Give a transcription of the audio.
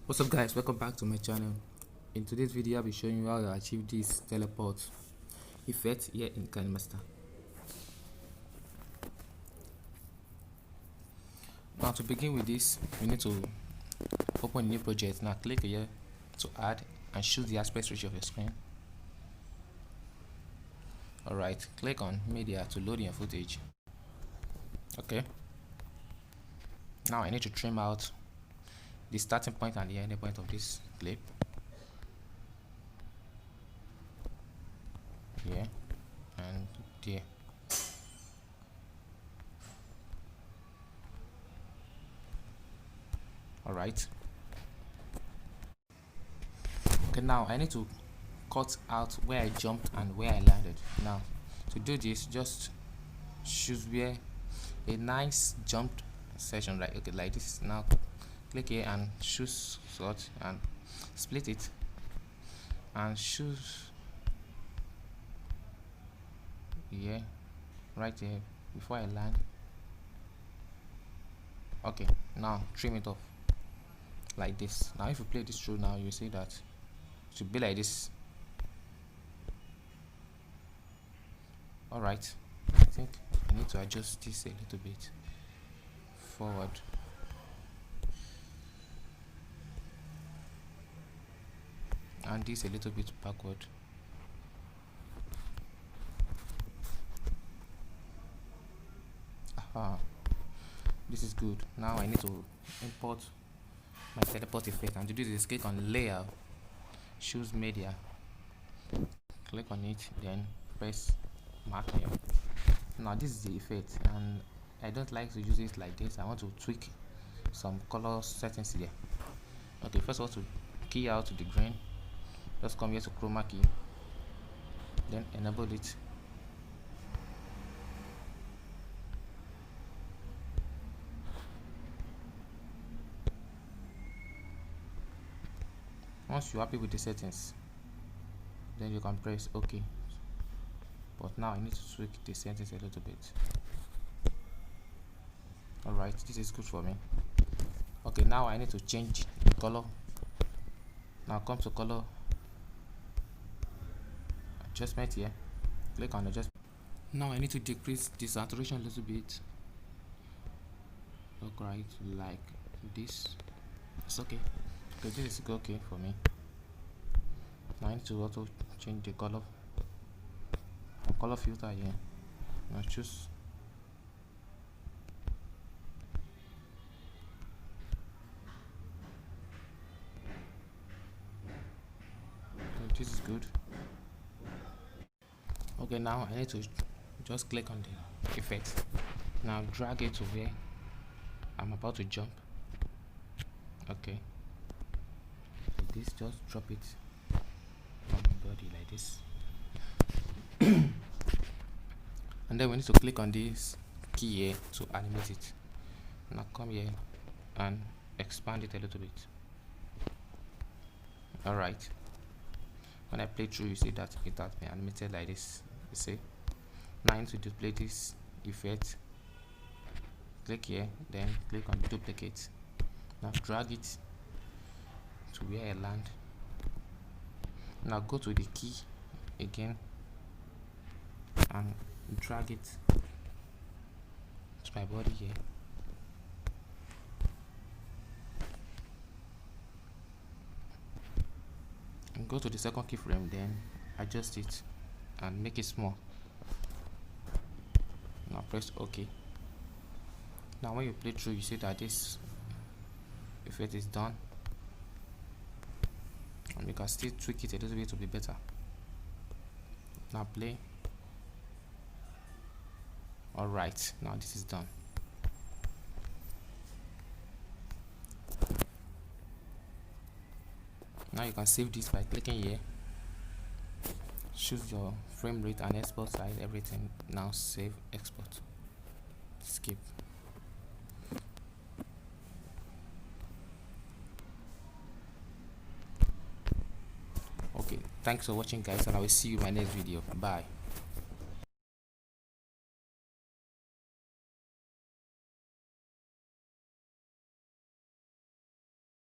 What's up guys, welcome back to my channel. In today's video I'll be showing you how to achieve this teleport effect here in Kinemaster. Now to begin with this, you need to open a new project. Now click here to add and choose the aspect ratio of your screen. Alright, click on media to load in your footage. Okay, now I need to trim out the starting point and the ending point of this clip. Here and there. Alright. Okay, now I need to cut out where I jumped and where I landed. Now to do this, just choose where a nice jumped section, right? Okay, like this. Now click here and choose sort and split it and choose here, right here before I land. Okay, now trim it off like this. Now if you play this through, now you see that it should be like this. Alright, I think I need to adjust this a little bit forward. And this a little bit backward. Aha, this is good. Now I need to import my teleport effect, and to do this, click on layer, choose media, click on it, then press mark here. Now this is the effect, and I don't like to use it like this. I want to tweak some color settings here. Okay, first of all, to key out to the green, just come here to chroma key, then enable it. Once you're happy with the settings, then you can press OK. But now I need to tweak the settings a little bit. Alright, this is good for me. Okay, now I need to change the color. Now come to color adjustment here, click on adjustment. Now I need to decrease the saturation a little bit. Look right like this. It's okay. Okay, this is okay for me. Now I need to also change the color. Color filter here. Now choose this is good. Okay, now I need to just click on the effect. Now drag it to where I'm about to jump. Okay, like this, just drop it on my body like this. And then we need to click on this key here to animate it. Now come here and expand it a little bit. Alright, when I play through, you see that it has been animated like this. You see, now I need to display this effect. Click here, then click on duplicate. Now drag it to where I land. Now go to the key again and drag it to my body here. And go to the second keyframe, then adjust it and make it small. Now press OK. Now when you play through, you see that this effect is done, and you can still tweak it a little bit to be better. Now play. Alright, now this is done. Now you can save this by clicking here, choose your frame rate and export size, everything. Now save, export, skip. Okay, thanks for watching guys, and I will see you in my next video. Bye.